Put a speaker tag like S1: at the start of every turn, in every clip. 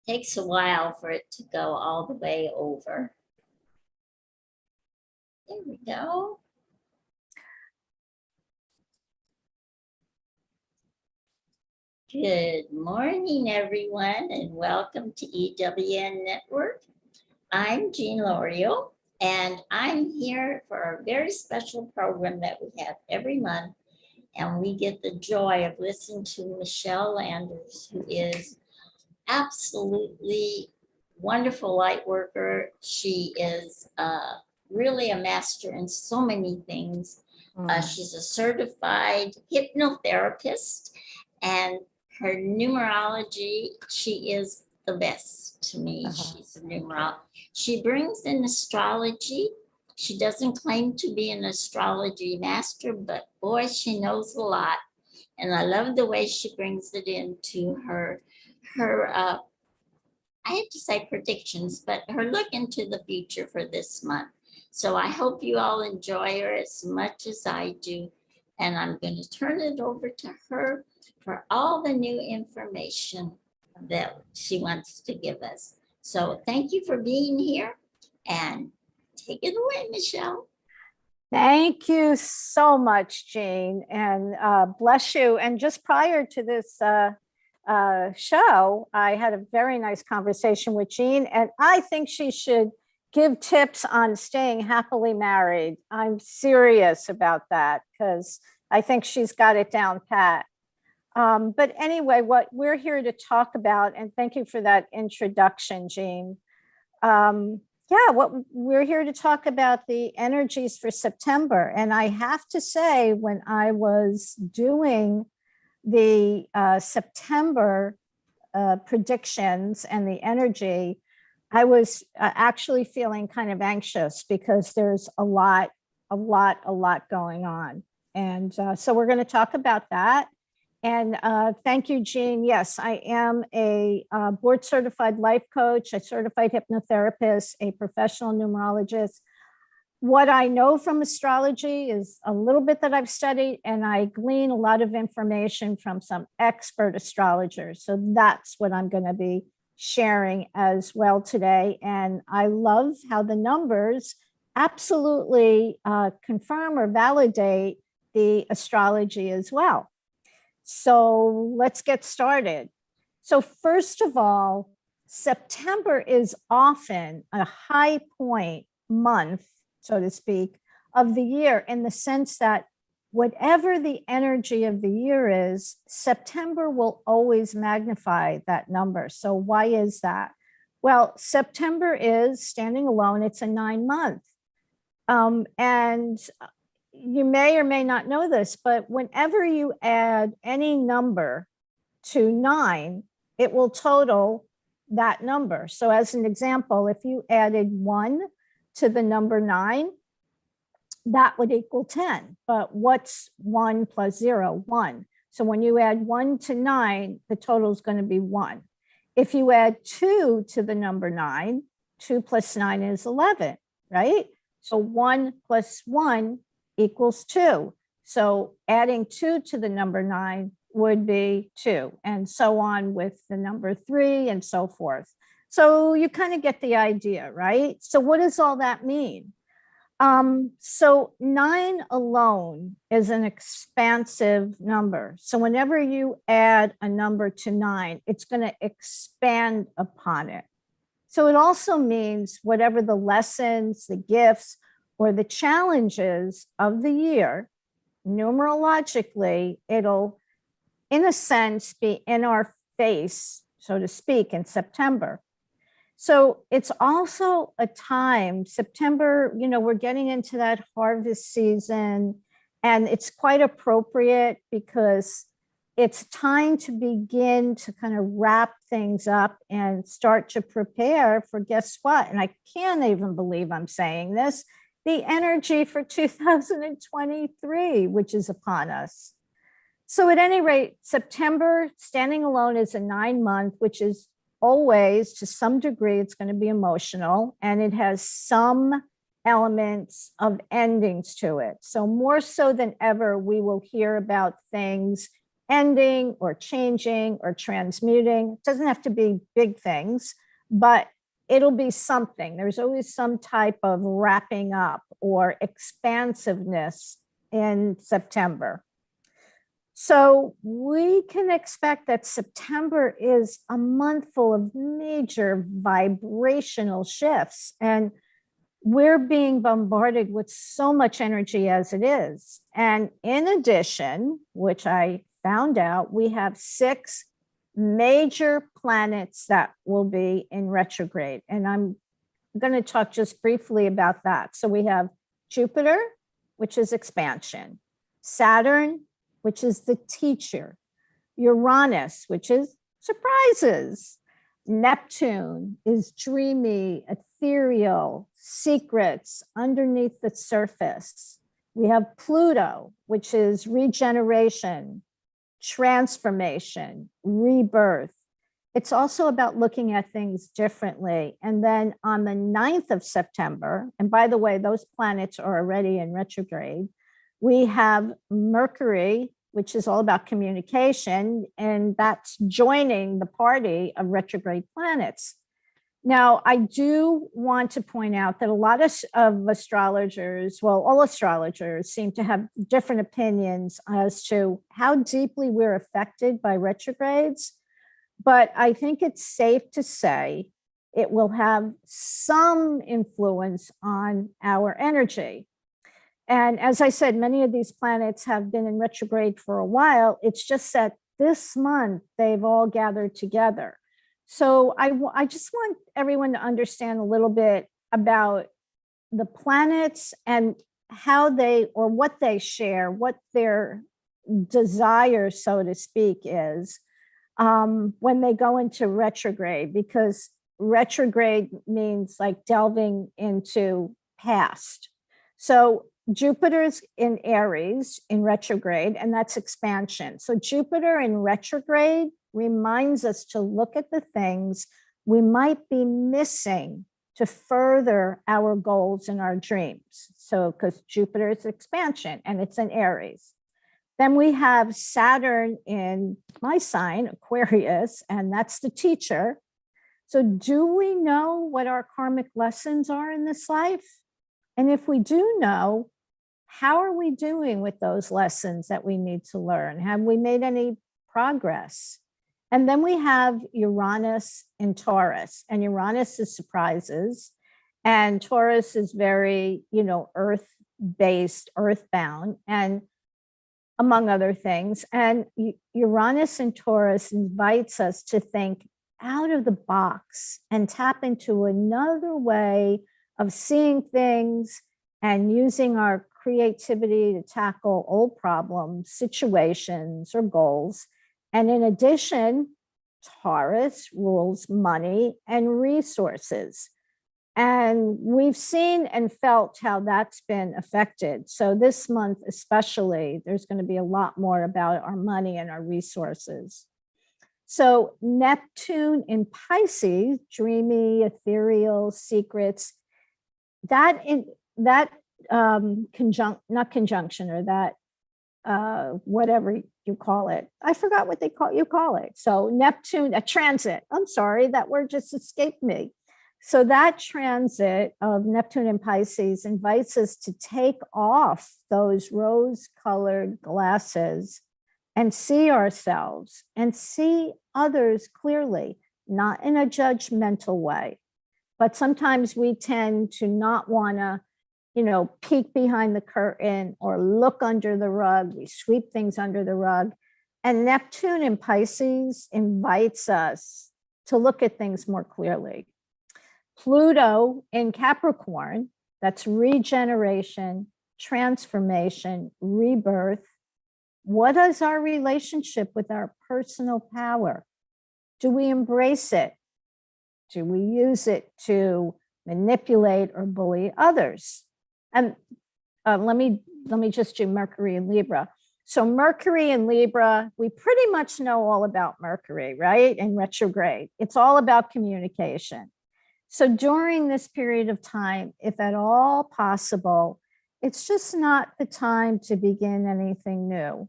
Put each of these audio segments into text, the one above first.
S1: Takes a while for it to go all the way over. There we go. Good morning, everyone, and welcome to EWN Network. I'm Jean L'Oreal, and I'm here for a very special program that we have every month, and we get the joy of listening to Michele Landers, who is absolutely wonderful light worker. She is really a master in so many things. She's a certified hypnotherapist, and her numerology, she is the best to me. She's a numerologist. She brings in astrology. She doesn't claim to be an astrology master, but boy, she knows a lot. And I love the way she brings it into her I have to say predictions, but her look into the future for this month. So I hope you all enjoy her as much as I do. And I'm going to turn it over to her for all the new information that she wants to give us. So thank you for being here, and take it away, Michele.
S2: Thank you so much, Jean, and bless you. And just prior to this show, I had a very nice conversation with Jean, and I think she should give tips on staying happily married. I'm serious about that because I think she's got it down pat. But anyway, what we're here to talk about, and thank you for that introduction, Jean. What we're here to talk about the energies for September. And I have to say, when I was doing the September predictions and the energy, I was actually feeling kind of anxious because there's a lot going on. And so we're going to talk about that. And thank you, Jean. Yes, I am a board certified life coach, a certified hypnotherapist, a professional numerologist. What I know from astrology is a little bit that I've studied, and I glean a lot of information from some expert astrologers. So that's what I'm going to be sharing as well today. And I love how the numbers absolutely confirm or validate the astrology as well. So let's get started. So first of all, September is often a high point month, so to speak, of the year, in the sense that whatever the energy of the year is, September will always magnify that number. So why is that? Well, September is standing alone. It's a 9-month. And you may or may not know this, but whenever you add any number to 9, it will total that number. So as an example, if you added 1 to the number 9, that would equal 10. But what's 1 plus 0? 1. So when you add 1 to 9, the total is going to be 1. If you add 2 to the number 9, 2 plus 9 is 11, right? So 1 plus 1 equals 2. So adding 2 to the number 9 would be 2, and so on with the number 3 and so forth. So you kind of get the idea, right? So what does all that mean? So 9 alone is an expansive number. So whenever you add a number to 9, it's going to expand upon it. So it also means whatever the lessons, the gifts, or the challenges of the year, numerologically, it'll, in a sense, be in our face, so to speak, in September. So it's also a time, September, we're getting into that harvest season, and it's quite appropriate because it's time to begin to kind of wrap things up and start to prepare for, guess what? And I can't even believe I'm saying this, the energy for 2023, which is upon us. So at any rate, September, standing alone, is a 9-month, which is always, to some degree, it's going to be emotional, and it has some elements of endings to it. So more so than ever, we will hear about things ending or changing or transmuting. It doesn't have to be big things, but it'll be something. There's always some type of wrapping up or expansiveness in September. So we can expect that September is a month full of major vibrational shifts, and we're being bombarded with so much energy as it is. And in addition, which I found out, we have 6 major planets that will be in retrograde. And I'm going to talk just briefly about that. So we have Jupiter, which is expansion, Saturn, which is the teacher, Uranus, which is surprises, Neptune is dreamy, ethereal, secrets underneath the surface. We have Pluto, which is regeneration, transformation, rebirth. It's also about looking at things differently. And then on the 9th of September, and by the way, those planets are already in retrograde, we have Mercury, which is all about communication, and that's joining the party of retrograde planets. Now, I do want to point out that a lot of astrologers, well, all astrologers seem to have different opinions as to how deeply we're affected by retrogrades. But I think it's safe to say it will have some influence on our energy. And as I said, many of these planets have been in retrograde for a while. It's just that this month they've all gathered together. So I just want everyone to understand a little bit about the planets and how they, or what they share, what their desire, so to speak, is when they go into retrograde, because retrograde means like delving into past. So Jupiter's in Aries in retrograde, and that's expansion. So Jupiter in retrograde reminds us to look at the things we might be missing to further our goals and our dreams. So because Jupiter is expansion and it's in Aries. Then we have Saturn in my sign, Aquarius, and that's the teacher. So do we know what our karmic lessons are in this life? And if we do know, how are we doing with those lessons that we need to learn? Have we made any progress? And then we have Uranus in Taurus, and Uranus is surprises, and Taurus is very, earth-based, earthbound, and among other things. And Uranus in Taurus invites us to think out of the box and tap into another way of seeing things and using our creativity to tackle old problems, situations, or goals. And in addition, Taurus rules money and resources. And we've seen and felt how that's been affected. So this month especially, there's going to be a lot more about our money and our resources. So Neptune in Pisces, dreamy, ethereal, secrets, that whatever you call it. I forgot what you call it. So Neptune, a transit. I'm sorry, that word just escaped me. So that transit of Neptune and Pisces invites us to take off those rose-colored glasses and see ourselves and see others clearly, not in a judgmental way. But sometimes we tend to not want to, peek behind the curtain or look under the rug. We sweep things under the rug. And Neptune in Pisces invites us to look at things more clearly. Pluto in Capricorn, that's regeneration, transformation, rebirth. What is our relationship with our personal power? Do we embrace it? Do we use it to manipulate or bully others? And let me just do Mercury and Libra. So Mercury and Libra, we pretty much know all about Mercury, right? In retrograde, it's all about communication. So during this period of time, if at all possible, it's just not the time to begin anything new.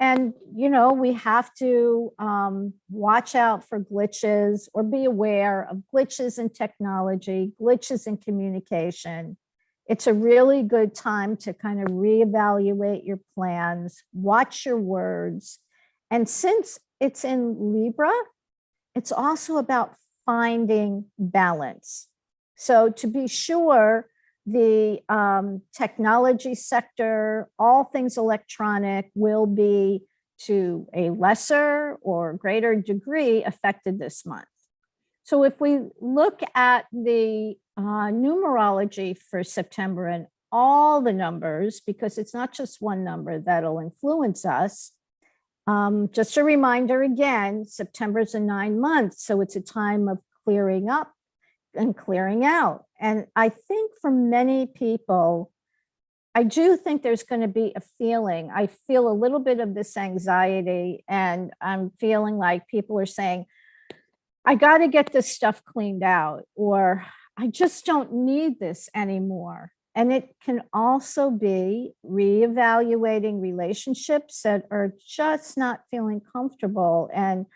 S2: And, you know, we have to watch out for glitches or be aware of glitches in technology, glitches in communication. It's a really good time to kind of reevaluate your plans, watch your words. And since it's in Libra, it's also about finding balance. So to be sure, the technology sector, all things electronic, will be to a lesser or greater degree affected this month. So if we look at the numerology for September and all the numbers, because it's not just one number that'll influence us. Just a reminder again, September is a 9 months, so it's a time of clearing up and clearing out. And I think for many people, I do think there's going to be a feeling. I feel a little bit of this anxiety, and I'm feeling like people are saying, I got to get this stuff cleaned out, or I just don't need this anymore. And it can also be reevaluating relationships that are just not feeling comfortable. And,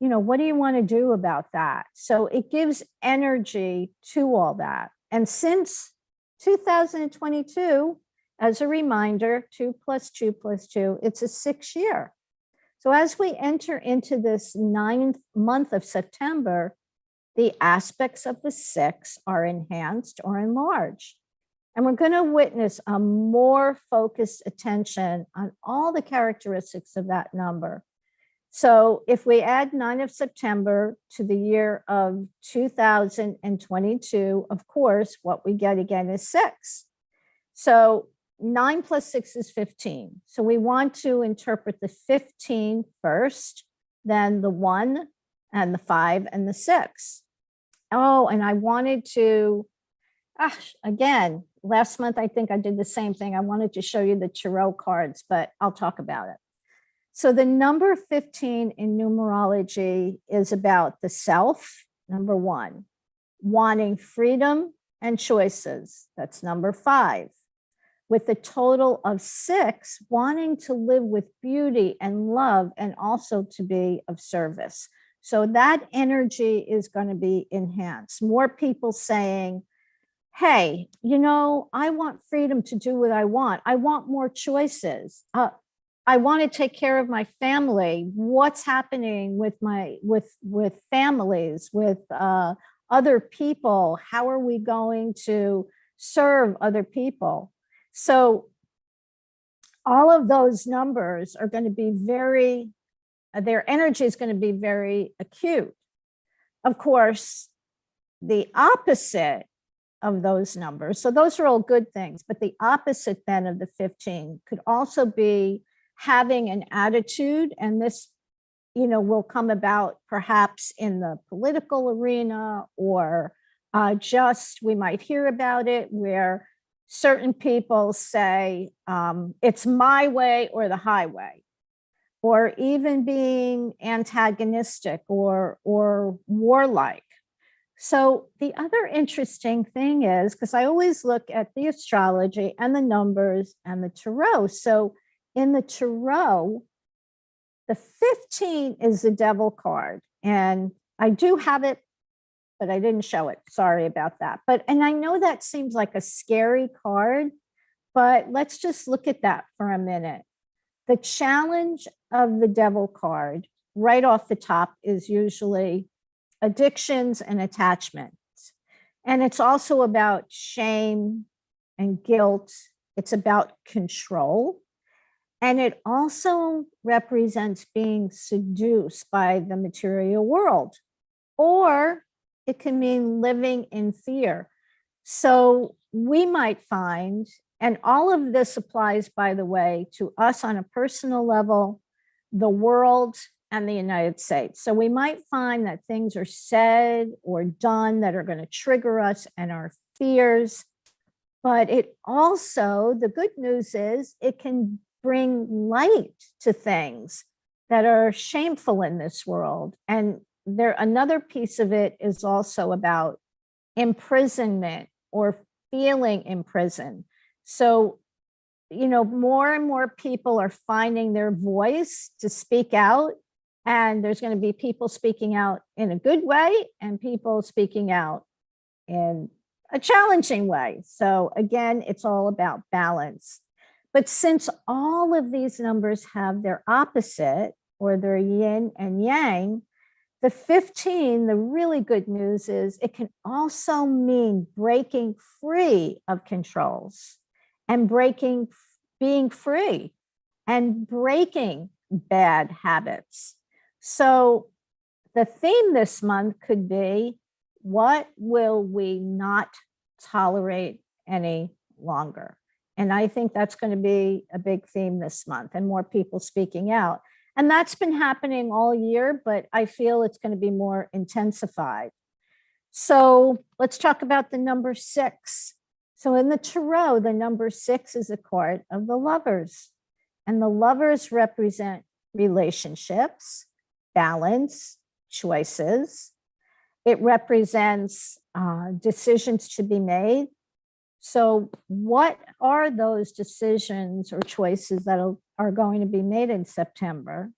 S2: you know, what do you want to do about that? So it gives energy to all that. And since 2022, as a reminder, 2 + 2 + 2, it's a 6 year. So as we enter into this 9th month of September, the aspects of the 6 are enhanced or enlarged. And we're going to witness a more focused attention on all the characteristics of that number. So if we add 9 of September to the year of 2022, of course, what we get again is 6. So 9 + 6 is 15. So we want to interpret the 15 first, then the 1 and the 5 and the 6. Oh, and I wanted to, again, last month, I think I did the same thing. I wanted to show you the tarot cards, but I'll talk about it. So the number 15 in numerology is about the self, number 1, wanting freedom and choices. That's number 5. With a total of 6, wanting to live with beauty and love and also to be of service. So that energy is going to be enhanced. More people saying, hey, you know, I want freedom to do what I want. I want more choices. I want to take care of my family. What's happening with with families, with other people? How are we going to serve other people? So all of those numbers are going to be very, their energy is going to be very acute. Of course, the opposite of those numbers, so those are all good things, but the opposite then of the 15 could also be having an attitude, and this, you know, will come about perhaps in the political arena, or just we might hear about it where certain people say it's my way or the highway, or even being antagonistic or warlike. So the other interesting thing is, because I always look at the astrology and the numbers and the tarot. So in the tarot, the 15 is the devil card. And I do have it, but I didn't show it. Sorry about that. And I know that seems like a scary card, but let's just look at that for a minute. The challenge of the devil card right off the top is usually addictions and attachments. And it's also about shame and guilt. It's about control. And it also represents being seduced by the material world, or it can mean living in fear. So we might find, and all of this applies, by the way, to us on a personal level, the world, and the United States. So we might find that things are said or done that are going to trigger us and our fears. But it also, the good news is, it can bring light to things that are shameful in this world. And another piece of it is also about imprisonment or feeling imprisoned. So more and more people are finding their voice to speak out. And there's going to be people speaking out in a good way and people speaking out in a challenging way. So again, it's all about balance. But since all of these numbers have their opposite or their yin and yang, the 15, the really good news is it can also mean breaking free of controls and being free and breaking bad habits. So the theme this month could be, what will we not tolerate any longer? And I think that's going to be a big theme this month, and more people speaking out. And that's been happening all year, but I feel it's going to be more intensified. So let's talk about the number 6. So in the tarot, the number 6 is a card of the Lovers. And the Lovers represent relationships, balance, choices. It represents decisions to be made. So what are those decisions or choices that are going to be made in September?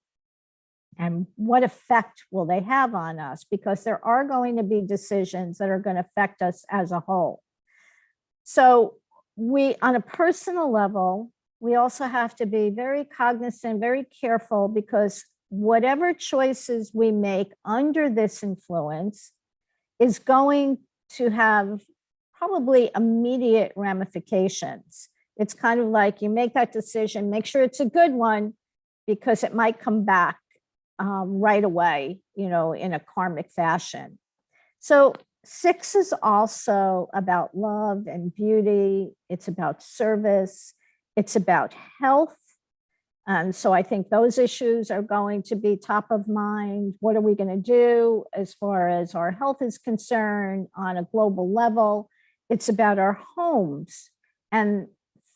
S2: And what effect will they have on us? Because there are going to be decisions that are going to affect us as a whole. So on a personal level, we also have to be very cognizant, very careful, because whatever choices we make under this influence is going to have probably immediate ramifications. It's kind of like you make that decision, make sure it's a good one, because it might come back right away, in a karmic fashion. So 6 is also about love and beauty. It's about service. It's about health. And so I think those issues are going to be top of mind. What are we going to do as far as our health is concerned on a global level? It's about our homes and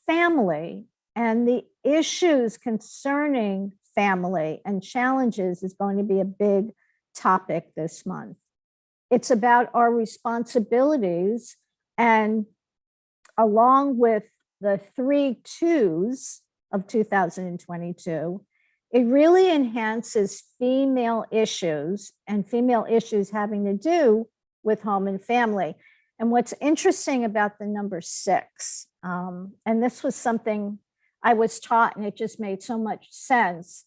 S2: family, and the issues concerning family and challenges is going to be a big topic this month. It's about our responsibilities, and along with the 3 2s of 2022, it really enhances female issues, and female issues having to do with home and family. And what's interesting about the number 6, and this was something I was taught and it just made so much sense.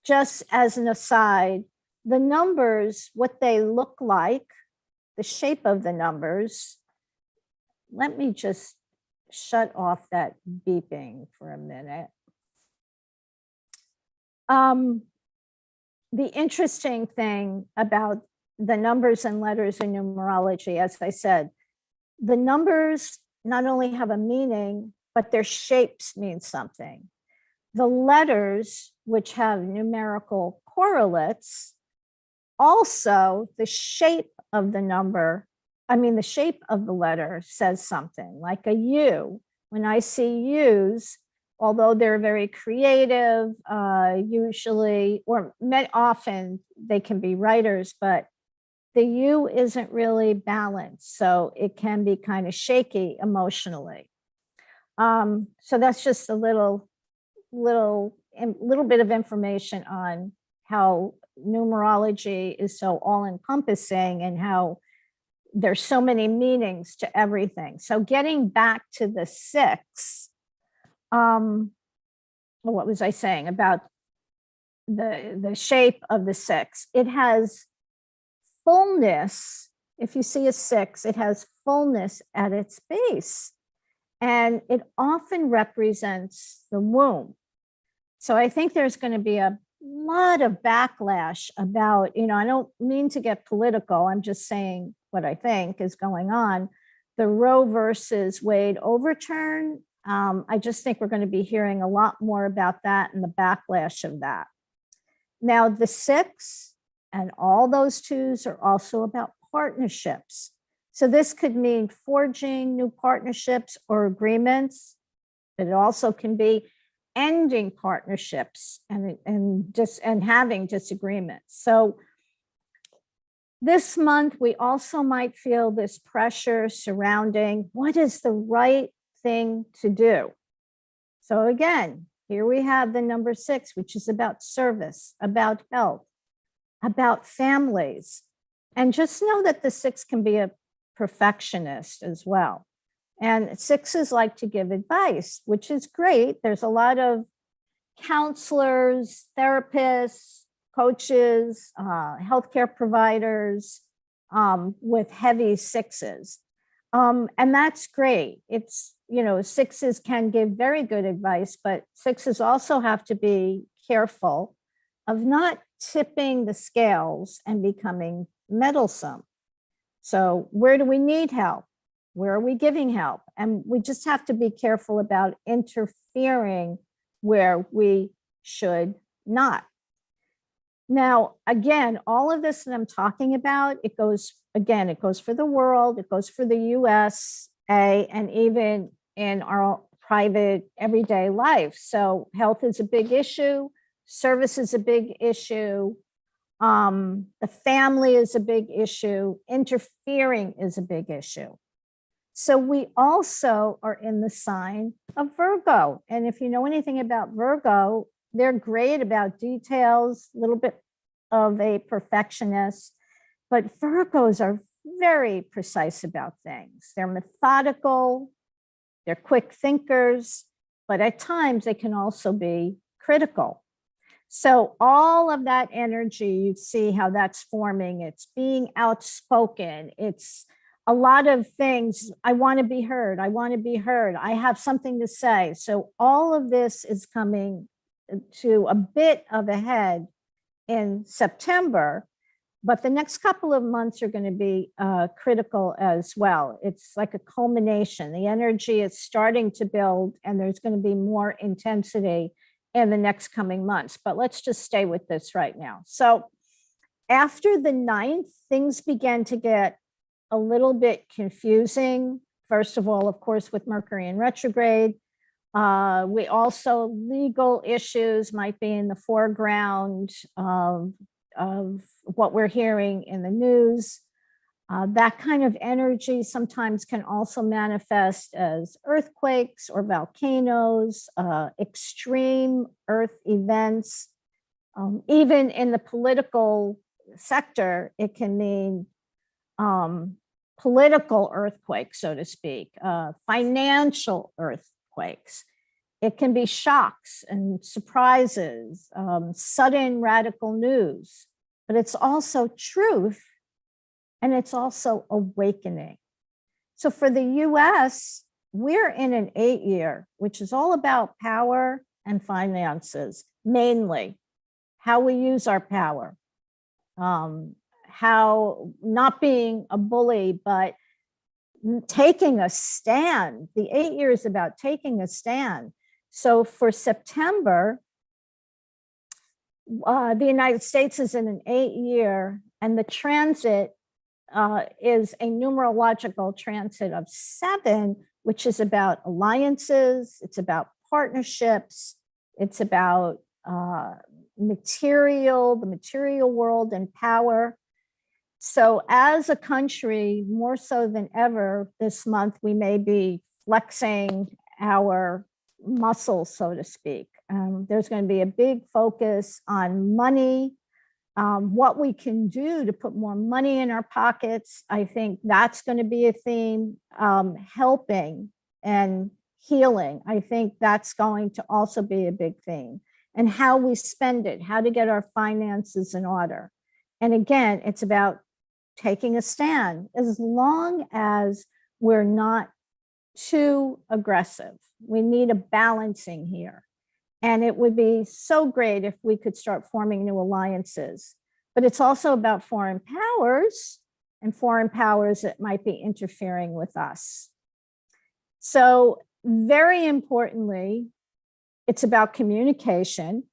S2: Just as an aside, the numbers, what they look like, the shape of the numbers, let me just shut off that beeping for a minute. The interesting thing about the numbers and letters in numerology, as I said, the numbers not only have a meaning, but their shapes mean something. The letters, which have numerical correlates, also the shape of the number, the shape of the letter says something, like a U. When I see U's, although they're very creative, usually, or often they can be writers, but the U isn't really balanced. So it can be kind of shaky emotionally. So that's just a little bit of information on how numerology is so all-encompassing and how there's so many meanings to everything. So getting back to the 6, what was I saying about the shape of the 6? It has fullness. If you see a 6, it has fullness at its base, and it often represents the womb. So I think there's going to be a lot of backlash about, I don't mean to get political, I'm just saying what I think is going on. The Roe versus Wade overturn, I just think we're going to be hearing a lot more about that and the backlash of that. Now, the 6 and all those 2s are also about partnerships. So this could mean forging new partnerships or agreements. It also can be ending partnerships and having disagreements. So this month, we also might feel this pressure surrounding what is the right thing to do. So again, here we have the number 6, which is about service, about health, about families. And just know that the 6 can be a perfectionist as well. And 6s like to give advice, which is great. There's a lot of counselors, therapists, coaches, healthcare providers with heavy 6s. And that's great. It's, 6s can give very good advice, but 6s also have to be careful of not tipping the scales and becoming meddlesome. So where do we need help? Where are we giving help? And we just have to be careful about interfering where we should not. Now, again, all of this that I'm talking about, it goes for the world, it goes for the USA, and even in our private everyday life. So health is a big issue, service is a big issue, the family is a big issue, interfering is a big issue. So we also are in the sign of Virgo. And if you know anything about Virgo, they're great about details, a little bit of a perfectionist, but Virgos are very precise about things. They're methodical, they're quick thinkers, but at times they can also be critical. So all of that energy, you see how that's forming. It's being outspoken. It's a lot of things. I want to be heard. I want to be heard. I have something to say. So all of this is coming to a bit of a head in September, but the next couple of months are going to be critical as well. It's like a culmination. The energy is starting to build, and there's going to be more intensity in the next coming months. But let's just stay with this right now. So after the 9th, things began to get a little bit confusing. First of all, of course, with Mercury in retrograde. We also, legal issues might be in the foreground of what we're hearing in the news. That kind of energy sometimes can also manifest as earthquakes or volcanoes, extreme earth events. Even in the political sector, it can mean political earthquakes, so to speak, financial earthquakes. It can be shocks and surprises, sudden radical news, but it's also truth, and it's also awakening. So for the US, we're in an 8-year, which is all about power and finances, mainly how we use our power, how not being a bully, but taking a stand. The 8 years is about taking a stand. So for September, the United States is in an 8-year, and the transit is a numerological transit of 7, which is about alliances, it's about partnerships, it's about the material world and power. So as a country, more so than ever this month, we may be flexing our muscles, so to speak. There's going to be a big focus on money, what we can do to put more money in our pockets. I think that's going to be a theme. Helping and healing, I think that's going to also be a big theme. And how we spend it, how to get our finances in order. And again, it's about taking a stand, as long as we're not too aggressive. We need a balancing here. And it would be so great if we could start forming new alliances. But it's also about foreign powers, and foreign powers that might be interfering with us. So very importantly, it's about communication,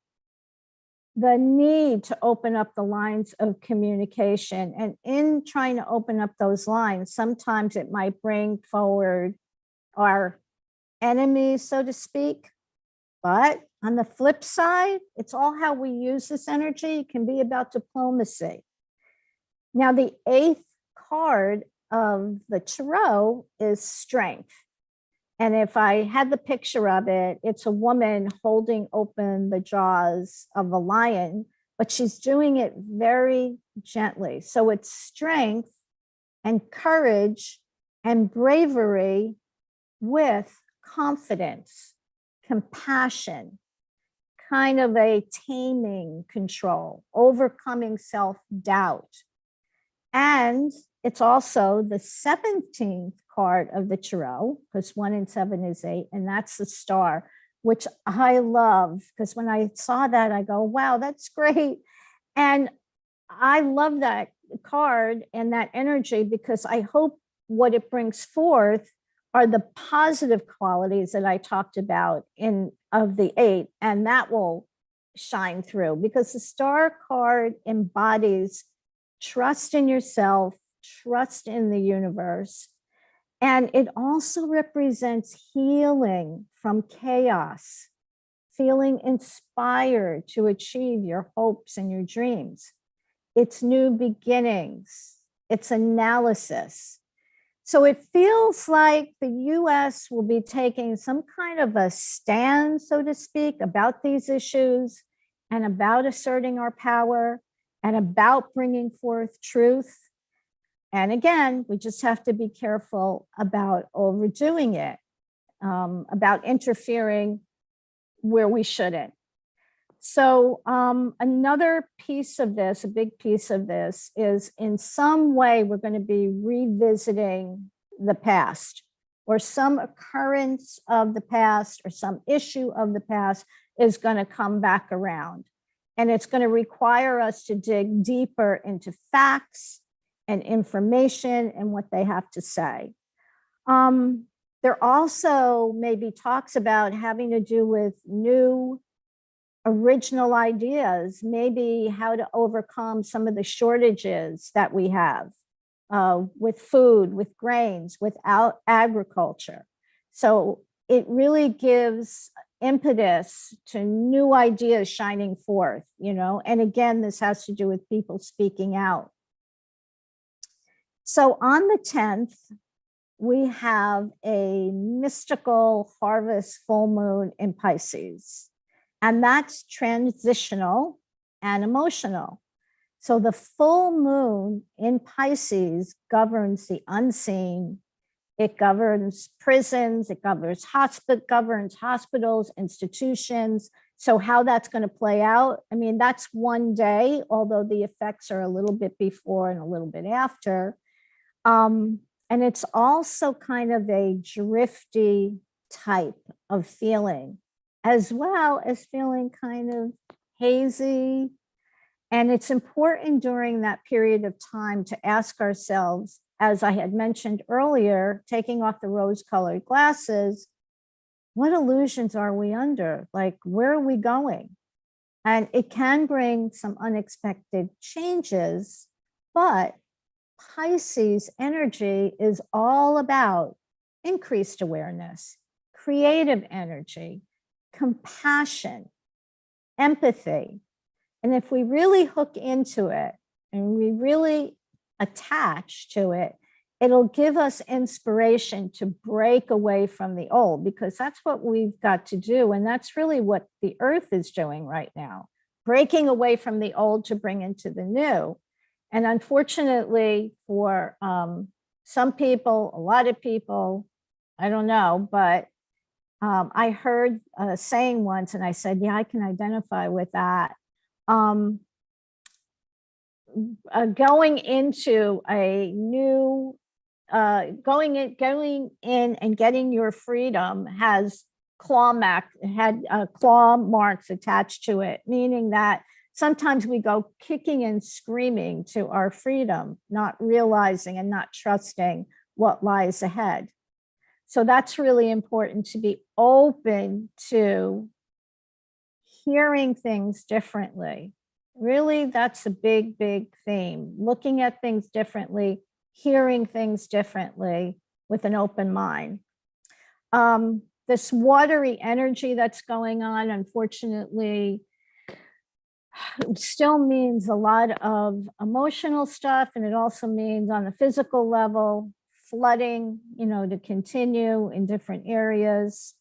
S2: the need to open up the lines of communication. And in trying to open up those lines, sometimes it might bring forward our enemies, so to speak. But on the flip side, it's all how we use this energy. It can be about diplomacy. Now, the 8th card of the tarot is strength. And if I had the picture of it, it's a woman holding open the jaws of a lion, but she's doing it very gently. So it's strength and courage and bravery with confidence, compassion, kind of a taming control, overcoming self-doubt. And it's also the 17th card of the tarot, because 1 and 7 is 8, and that's the star, which I love, because when I saw that, I go, wow, that's great. And I love that card and that energy, because I hope what it brings forth are the positive qualities that I talked about of the 8, and that will shine through, because the star card embodies trust in yourself, trust in the universe. And it also represents healing from chaos, feeling inspired to achieve your hopes and your dreams. It's new beginnings, it's analysis. So it feels like the US will be taking some kind of a stand, so to speak, about these issues and about asserting our power and about bringing forth truth. And again, we just have to be careful about overdoing it, about interfering where we shouldn't. So another piece of this, a big piece of this, is in some way we're going to be revisiting the past, or some occurrence of the past, or some issue of the past is going to come back around. And it's going to require us to dig deeper into facts and information and what they have to say. There also maybe talks about having to do with new original ideas, maybe how to overcome some of the shortages that we have with food, with grains, without agriculture. So it really gives impetus to new ideas shining forth, and again, this has to do with people speaking out. So on the 10th, we have a mystical harvest full moon in Pisces, and that's transitional and emotional. So the full moon in Pisces governs the unseen. It governs prisons, it governs hospitals, institutions. So how that's going to play out, I mean, that's one day, although the effects are a little bit before and a little bit after. And it's also kind of a drifty type of feeling, as well as feeling kind of hazy. And it's important during that period of time to ask ourselves, as I had mentioned earlier, taking off the rose-colored glasses, what illusions are we under? Like, where are we going? And it can bring some unexpected changes, but Pisces energy is all about increased awareness, creative energy, compassion, empathy. And if we really hook into it and we really attach to it, it'll give us inspiration to break away from the old, because that's what we've got to do. And that's really what the earth is doing right now, breaking away from the old to bring into the new. And unfortunately for some people, a lot of people, I don't know, but I heard a saying once, and I said, yeah, I can identify with that. Going into a new, going in and getting your freedom has claw marks attached to it, meaning that sometimes we go kicking and screaming to our freedom, not realizing and not trusting what lies ahead. So that's really important, to be open to hearing things differently. Really, that's a big, big theme. Looking at things differently, hearing things differently with an open mind. This watery energy that's going on, unfortunately, still means a lot of emotional stuff, and it also means on the physical level, flooding, to continue in different areas.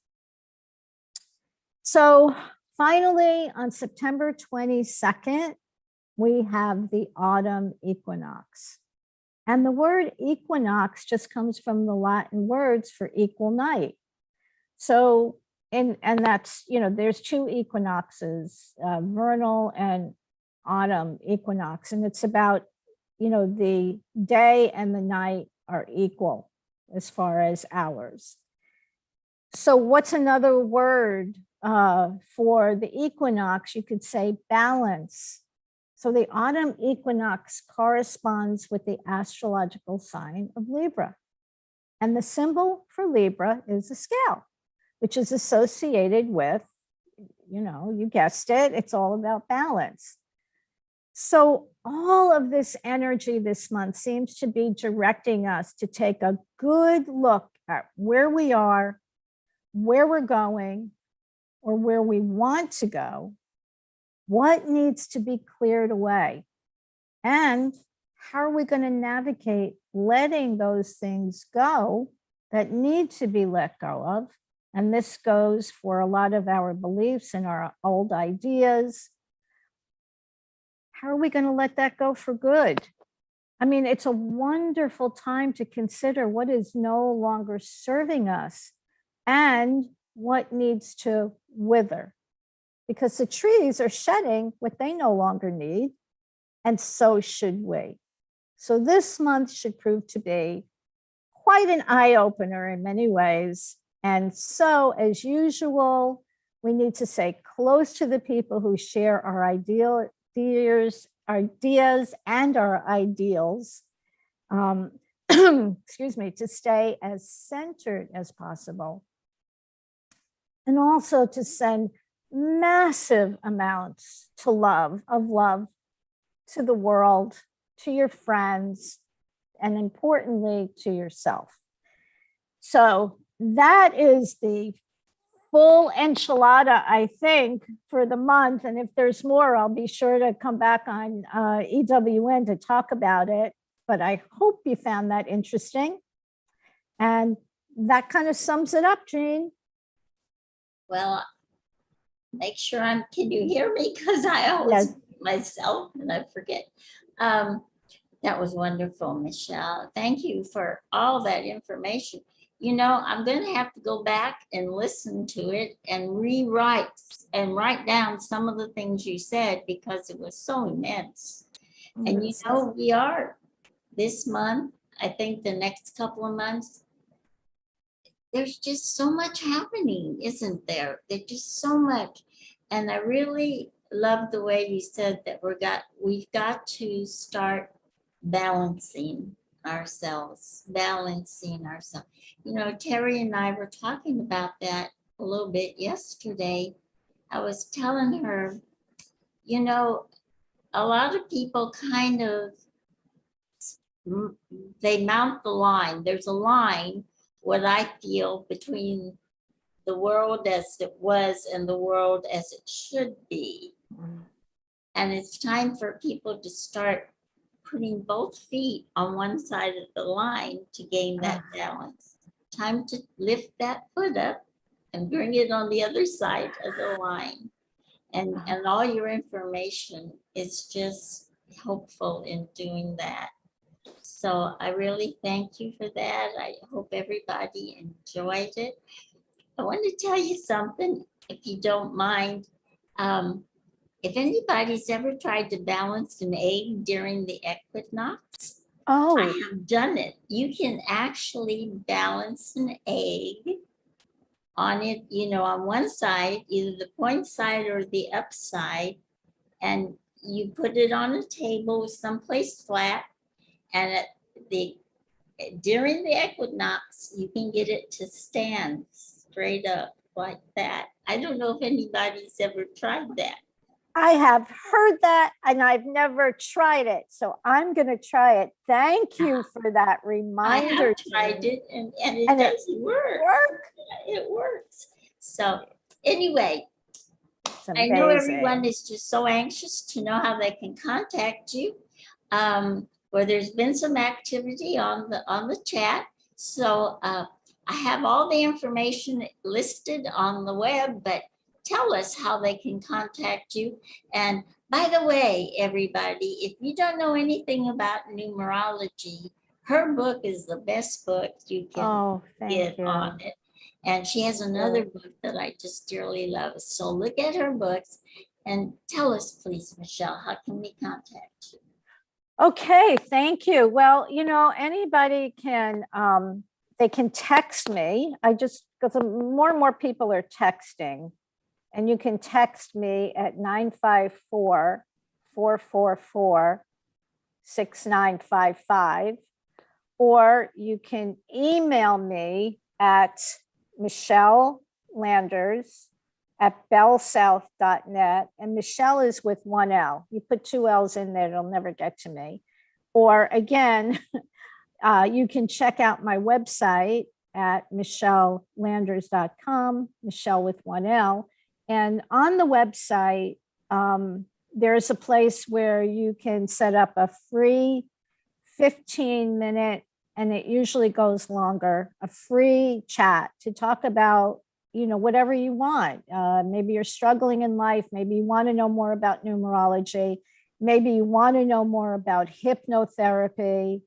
S2: So finally, on September 22nd, we have the autumn equinox. And the word equinox just comes from the Latin words for equal night. So, and that's, there's two equinoxes, vernal and autumn equinox. And it's about, the day and the night are equal as far as hours. So what's another word for the equinox? You could say balance. So the autumn equinox corresponds with the astrological sign of Libra. And the symbol for Libra is a scale, which is associated with, you guessed it, it's all about balance. So all of this energy this month seems to be directing us to take a good look at where we are, where we're going, or where we want to go, what needs to be cleared away, and how are we going to navigate letting those things go that need to be let go of. And this goes for a lot of our beliefs and our old ideas. How are we going to let that go for good? I mean, it's a wonderful time to consider what is no longer serving us and what needs to wither, because the trees are shedding what they no longer need, and so should we. So this month should prove to be quite an eye-opener in many ways. And so, as usual, we need to stay close to the people who share our ideas and our ideals. Excuse me, to stay as centered as possible. And also to send massive amounts of love to the world, to your friends, and importantly, to yourself. So that is the full enchilada, I think, for the month. And if there's more, I'll be sure to come back on EWN to talk about it. But I hope you found that interesting. And that kind of sums it up, Jean.
S1: Well, make sure can you hear me? Because I always myself and I forget. That was wonderful, Michele. Thank you for all that information. I'm going to have to go back and listen to it and rewrite and write down some of the things you said, because it was so immense. And we are this month, I think the next couple of months, there's just so much happening, isn't there? There's just so much. And I really love the way you said that we've got to start balancing ourselves. Terry and I were talking about that a little bit yesterday. I was telling her, a lot of people kind of, they mount the line. There's a line, what I feel, between the world as it was and the world as it should be. And it's time for people to start putting both feet on one side of the line to gain that balance. Time to lift that foot up and bring it on the other side of the line. And all your information is just helpful in doing that. So I really thank you for that. I hope everybody enjoyed it. I want to tell you something, if you don't mind. If anybody's ever tried to balance an egg during the equinox, I have done it. You can actually balance an egg on it, on one side, either the point side or the upside, and you put it on a table someplace flat, and during the equinox, you can get it to stand straight up like that. I don't know if anybody's ever tried that.
S2: I have heard that, and I've never tried it. So I'm going to try it. Thank you for that reminder.
S1: I have tried it, and it does work. It works. So anyway, I know everyone is just so anxious to know how they can contact you. Where there's been some activity on the chat. So I have all the information listed on the web, but tell us how they can contact you. And by the way, everybody, if you don't know anything about numerology, her book is the best book you can
S2: Oh, thank
S1: get
S2: you.
S1: on it. And she has another book that I just dearly love. So look at her books and tell us, please, Michele, how can we contact you?
S2: Okay, thank you. Well, you know, anybody can, they can text me. Because more and more people are texting, and you can text me at 954-444-6955, or you can email me at Michele Landers at bellsouth.net. And Michele is with one L. You put two L's in there, it'll never get to me. Or again, you can check out my website at michellanders.com, Michele with one L. And on the website, there's a place where you can set up a free 15-minute, and it usually goes longer, a free chat to talk about, you know, whatever you want. Maybe you're struggling in life. Maybe you want to know more about numerology. Maybe you want to know more about hypnotherapy.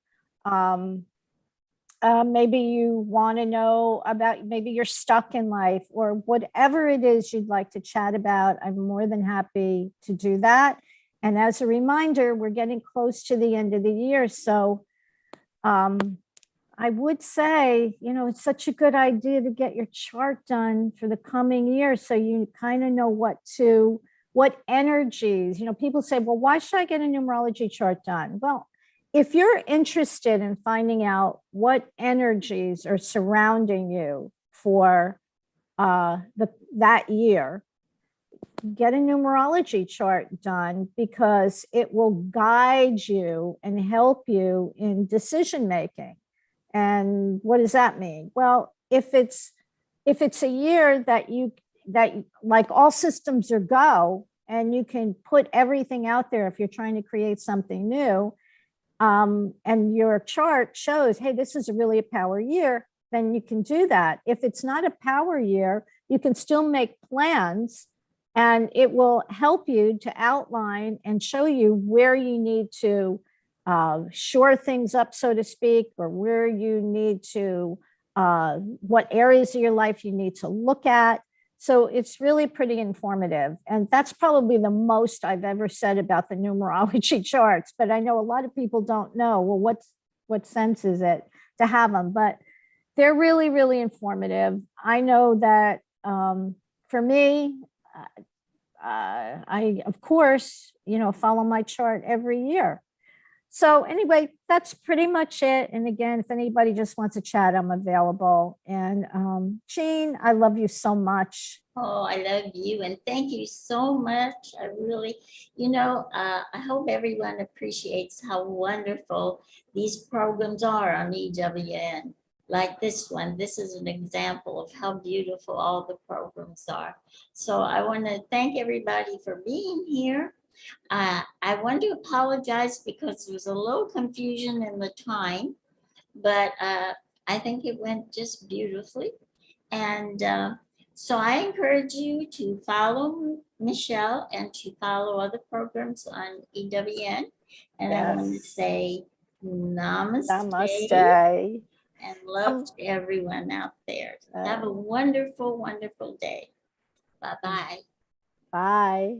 S2: Maybe you want to know about, maybe you're stuck in life, or whatever it is you'd like to chat about. I'm more than happy to do that. And as a reminder, we're getting close to the end of the year. So I would say, you know, it's such a good idea to get your chart done for the coming year, so you kind of know what energies, you know, people say, well, why should I get a numerology chart done? Well, if you're interested in finding out what energies are surrounding you for that year, get a numerology chart done, because it will guide you and help you in decision making. And what does that mean? Well, if it's a year that like all systems are go, and you can put everything out there if you're trying to create something new, and your chart shows, hey, this is really a power year, then you can do that. If it's not a power year, you can still make plans, and it will help you to outline and show you where you need to shore things up, so to speak, or where you need to, what areas of your life you need to look at. So it's really pretty informative. And that's probably the most I've ever said about the numerology charts. But I know a lot of people don't know, well, what sense is it to have them? But they're really, really informative. I know that for me, I, of course, you know, follow my chart every year. So anyway, that's pretty much it. And again, if anybody just wants to chat, I'm available. And Jean, I love you so much.
S1: Oh, I love you, and thank you so much. I really, you know, I hope everyone appreciates how wonderful these programs are on EWN. Like this one, this is an example of how beautiful all the programs are. So I want to thank everybody for being here. I want to apologize because there was a little confusion in the time, but I think it went just beautifully. And so I encourage you to follow Michele and to follow other programs on EWN. And I want to say namaste,
S2: Namaste.
S1: and love to everyone out there. Have a wonderful, wonderful day. Bye-bye.
S2: Bye.